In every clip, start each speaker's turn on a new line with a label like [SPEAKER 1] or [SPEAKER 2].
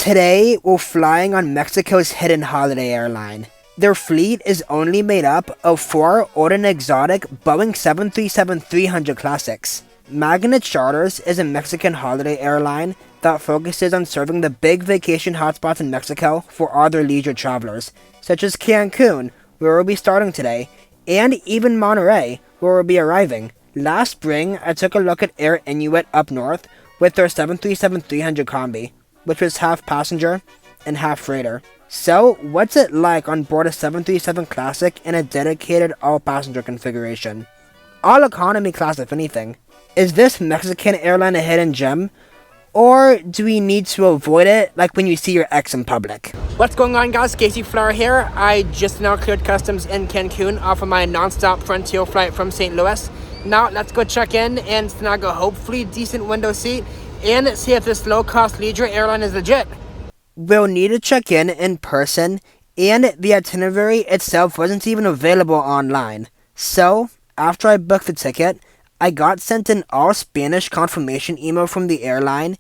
[SPEAKER 1] Today, we're flying on Mexico's hidden holiday airline. Their fleet is only made up of 4 old and exotic Boeing 737-300 classics. Magnicharters is a Mexican holiday airline that focuses on serving the big vacation hotspots in Mexico for other leisure travelers, such as Cancun, where we'll be starting today, and even Monterey, where we'll be arriving. Last spring, I took a look at Air Inuit up north with their 737-300 combi, which was half passenger and half freighter. So, what's it like on board a 737 Classic in a dedicated all-passenger configuration? All economy class if anything. Is this Mexican airline a hidden gem? Or do we need to avoid it like when you see your ex in public? What's going on, guys? Casey Flower here. I just now cleared customs in Cancun off of my non-stop Frontier flight from St. Louis. Now let's go check in and snag a hopefully decent window seat and see if this low-cost leisure airline is legit. We'll need to check in person, and the itinerary itself wasn't even available online. So, after I booked the ticket, I got sent an all-Spanish confirmation email from the airline,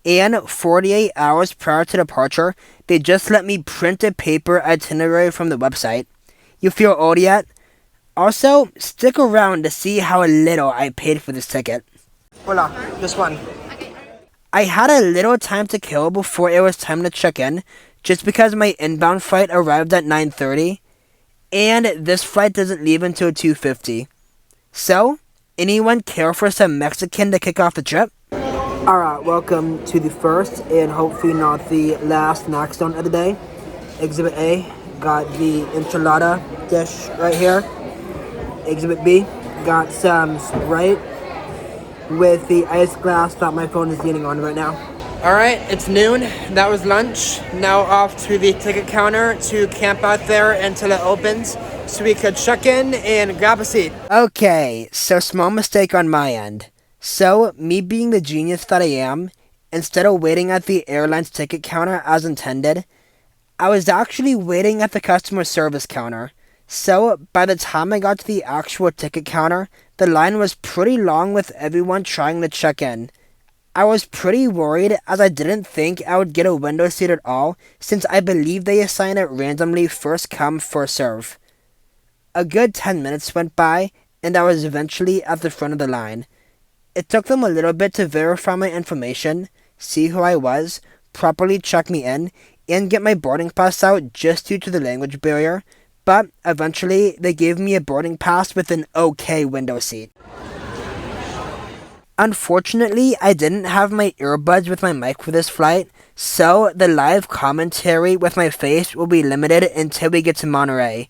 [SPEAKER 1] and 48 hours prior to departure, they just let me print a paper itinerary from the website. You feel old yet? Also, stick around to see how little I paid for this ticket. Hola, this one. I had a little time to kill before it was time to check in, just because my inbound flight arrived at 9:30, and this flight doesn't leave until 2:50. So, anyone care for some Mexican to kick off the trip? Alright, welcome to the first and hopefully not the last snack zone of the day. Exhibit A, got the enchilada dish right here. Exhibit B, got some Sprite with the ice glass that my phone is leaning on right now. Alright, it's noon. That was lunch. Now off to the ticket counter to camp out there until it opens so we could check in and grab a seat. Okay, so small mistake on my end. So, me being the genius that I am, instead of waiting at the airline's ticket counter as intended, I was actually waiting at the customer service counter. So, by the time I got to the actual ticket counter, the line was pretty long with everyone trying to check in. I was pretty worried as I didn't think I would get a window seat at all since I believe they assign it randomly first come, first serve. A good 10 minutes went by and I was eventually at the front of the line. It took them a little bit to verify my information, see who I was, properly check me in, and get my boarding pass out just due to the language barrier. But eventually, they gave me a boarding pass with an okay window seat. Unfortunately, I didn't have my earbuds with my mic for this flight, so the live commentary with my face will be limited until we get to Monterey.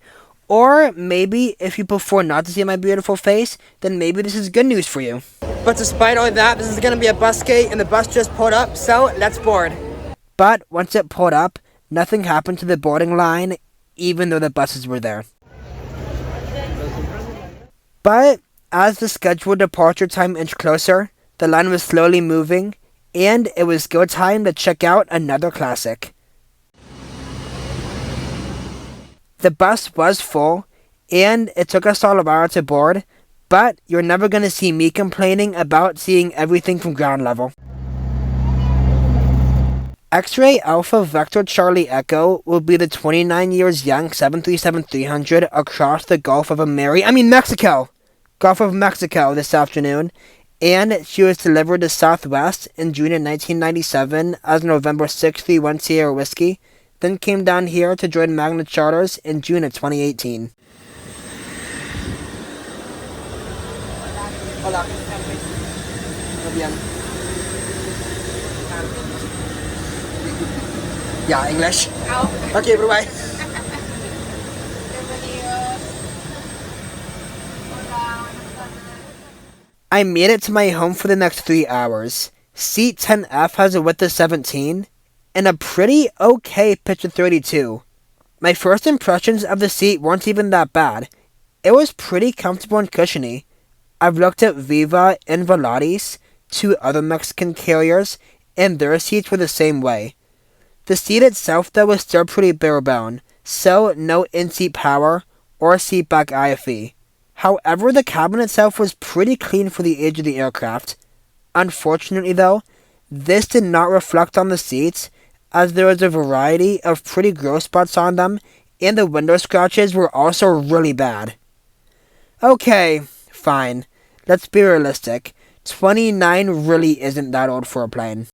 [SPEAKER 1] Or maybe, if you prefer not to see my beautiful face, then maybe this is good news for you. But despite all that, this is going to be a bus gate, and the bus just pulled up, so let's board. But once it pulled up, nothing happened to the boarding line, even though the buses were there. But as the scheduled departure time inched closer, the line was slowly moving, and it was go time to check out another classic. The bus was full, and it took us all a while to board, but you're never going to see me complaining about seeing everything from ground level. X-Ray Alpha Vector Charlie Echo will be the 29 years young 737-300 across the Gulf of Mexico! Gulf of Mexico this afternoon, and she was delivered to Southwest in June of 1997 as November 631 Sierra Whiskey, then came down here to join Magnicharters in June of 2018. Hola. Muy bien. Yeah, English. Oh. Okay, bye-bye. I made it to my home for the next 3 hours. Seat 10F has a width of 17, and a pretty okay pitch of 32. My first impressions of the seat weren't even that bad. It was pretty comfortable and cushiony. I've looked at Viva and Volaris, 2 other Mexican carriers, and their seats were the same way. The seat itself, though, was still pretty bare-bone, so no in-seat power or seatback IFE. However, the cabin itself was pretty clean for the age of the aircraft. Unfortunately, though, this did not reflect on the seats, as there was a variety of pretty gross spots on them, and the window scratches were also really bad. Okay, fine. Let's be realistic. 29 really isn't that old for a plane.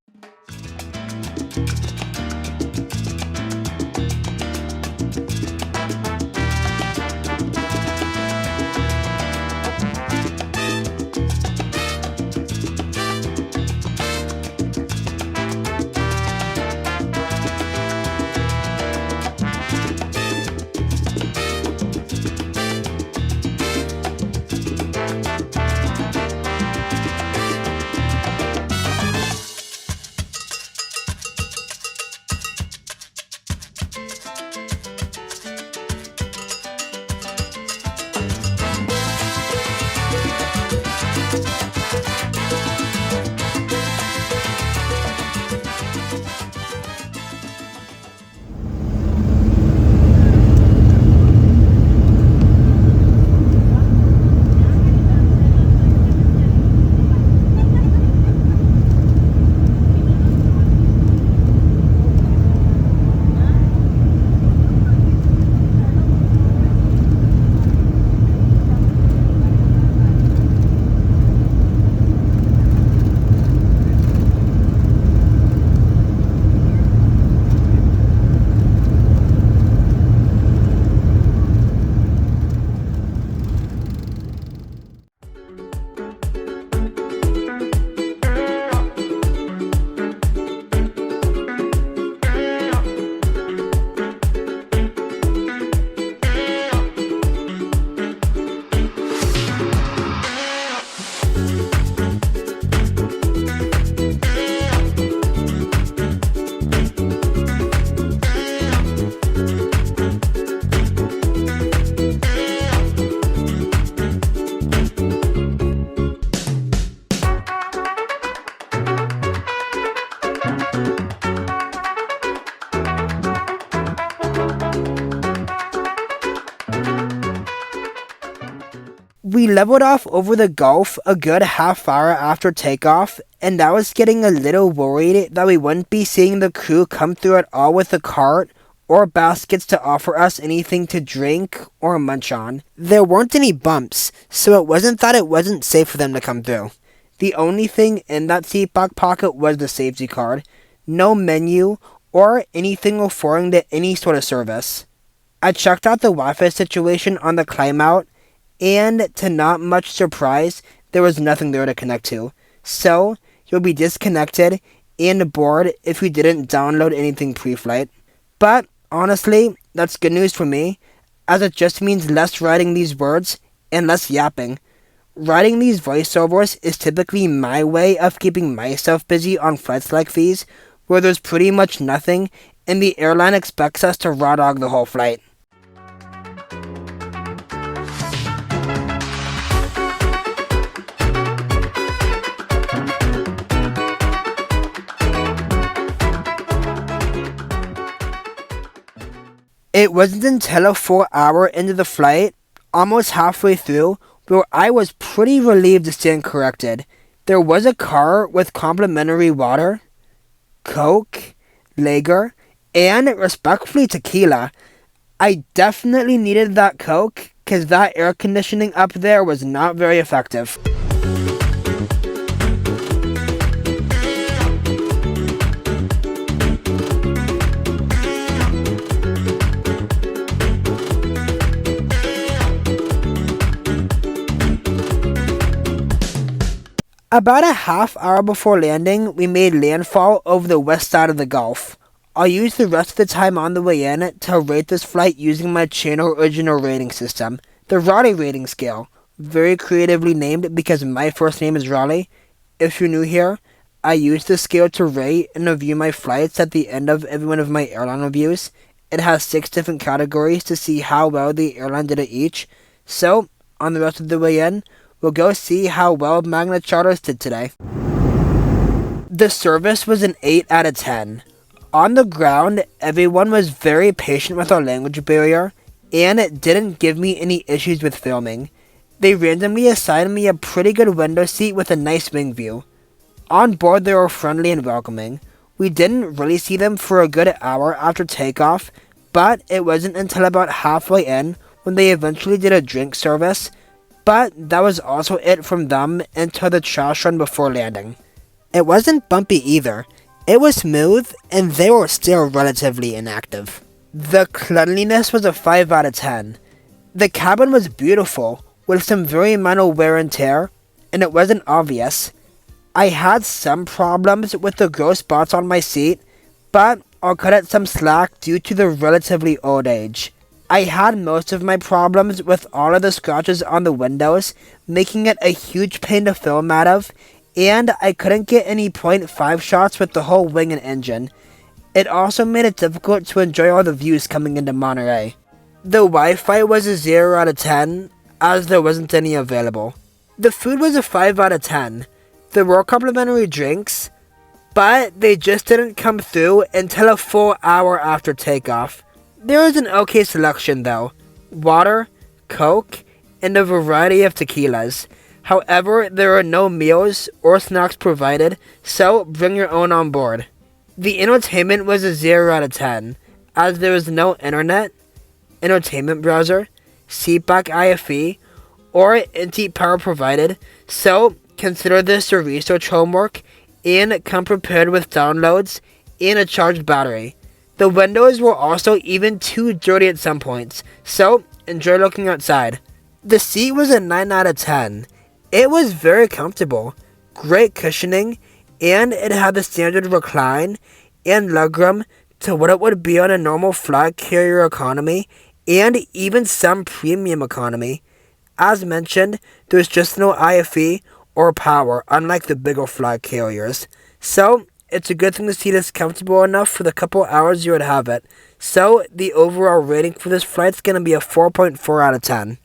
[SPEAKER 1] We leveled off over the Gulf a good half hour after takeoff, and I was getting a little worried that we wouldn't be seeing the crew come through at all with a cart or baskets to offer us anything to drink or munch on. There weren't any bumps, so it wasn't that it wasn't safe for them to come through. The only thing in that seat back pocket was the safety card. No menu or anything referring to any sort of service. I checked out the Wi-Fi situation on the climb out, and to not much surprise, there was nothing there to connect to. So, you'll be disconnected and bored if you didn't download anything pre-flight. But, honestly, that's good news for me, as it just means less writing these words and less yapping. Writing these voiceovers is typically my way of keeping myself busy on flights like these, where there's pretty much nothing, and the airline expects us to raw dog the whole flight. It wasn't until a 4 hour into the flight, almost halfway through, where I was pretty relieved to stand corrected. There was a car with complimentary water, Coke, Lager, and respectfully tequila. I definitely needed that Coke, cause that air conditioning up there was not very effective. About a half hour before landing, we made landfall over the west side of the Gulf. I'll use the rest of the time on the way in to rate this flight using my channel original rating system, the Raleigh rating scale. Very creatively named because my first name is Raleigh. If you're new here, I use this scale to rate and review my flights at the end of every one of my airline reviews. It has 6 different categories to see how well the airline did at each. So, on the rest of the way in, we'll go see how well Magnicharters did today. The service was an 8 out of 10. On the ground, everyone was very patient with our language barrier, and it didn't give me any issues with filming. They randomly assigned me a pretty good window seat with a nice wing view. On board they were friendly and welcoming. We didn't really see them for a good hour after takeoff, but it wasn't until about halfway in when they eventually did a drink service, but that was also it from them until the trash run before landing. It wasn't bumpy either. It was smooth, and they were still relatively inactive. The cleanliness was a 5 out of 10. The cabin was beautiful, with some very minor wear and tear, and it wasn't obvious. I had some problems with the gross spots on my seat, but I'll cut it some slack due to the relatively old age. I had most of my problems with all of the scratches on the windows, making it a huge pain to film out of, and I couldn't get any .5 shots with the whole wing and engine. It also made it difficult to enjoy all the views coming into Monterey. The Wi-Fi was a 0 out of 10, as there wasn't any available. The food was a 5 out of 10. There were complimentary drinks, but they just didn't come through until a full hour after takeoff. There was an okay selection though. Water, Coke, and a variety of tequilas. However, there were no meals or snacks provided, so bring your own on board. The entertainment was a 0 out of 10, as there was no internet, entertainment browser, seatback IFE, or NT power provided, so consider this your research homework and come prepared with downloads and a charged battery. The windows were also even too dirty at some points, so enjoy looking outside. The seat was a 9 out of 10. It was very comfortable, great cushioning, and it had the standard recline and legroom to what it would be on a normal flag carrier economy and even some premium economy. As mentioned, there's just no IFE or power, unlike the bigger flag carriers. So, it's a good thing to see this comfortable enough for the couple hours you would have it. So, the overall rating for this flight is going to be a 4.4 out of 10.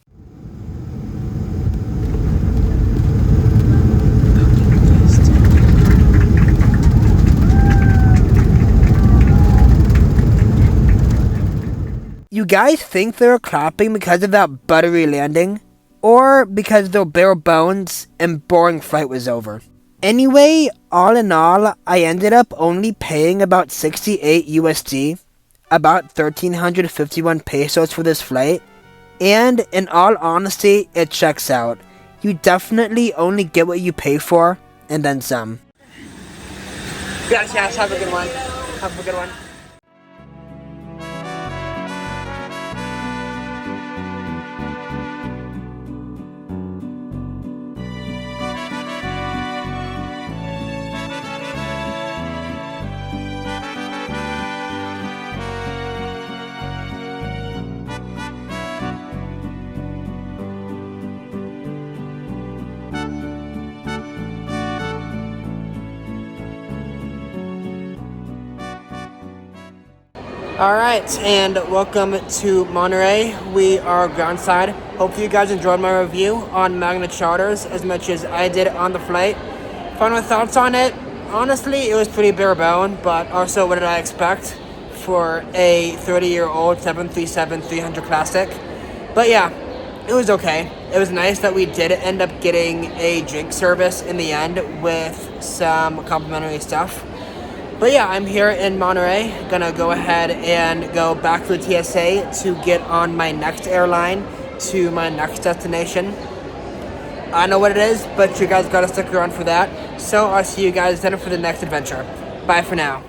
[SPEAKER 1] You guys think they were clapping because of that buttery landing? Or because their bare bones and boring flight was over? Anyway, all in all, I ended up only paying about 68 USD, about 1,351 pesos for this flight, and in all honesty, it checks out. You definitely only get what you pay for, and then some. Yes, have a good one. Have a good one. Alright, and welcome to Monterey. We are groundside. Hopefully you guys enjoyed my review on Magnicharters as much as I did on the flight. Final thoughts on it? Honestly, it was pretty bare bone, but also what did I expect for a 30-year-old 737-300 Classic? But yeah, it was okay. It was nice that we did end up getting a drink service in the end with some complimentary stuff. But yeah, I'm here in Monterey, gonna go ahead and go back to the TSA to get on my next airline to my next destination. I know what it is, but you guys gotta stick around for that. So I'll see you guys then for the next adventure. Bye for now.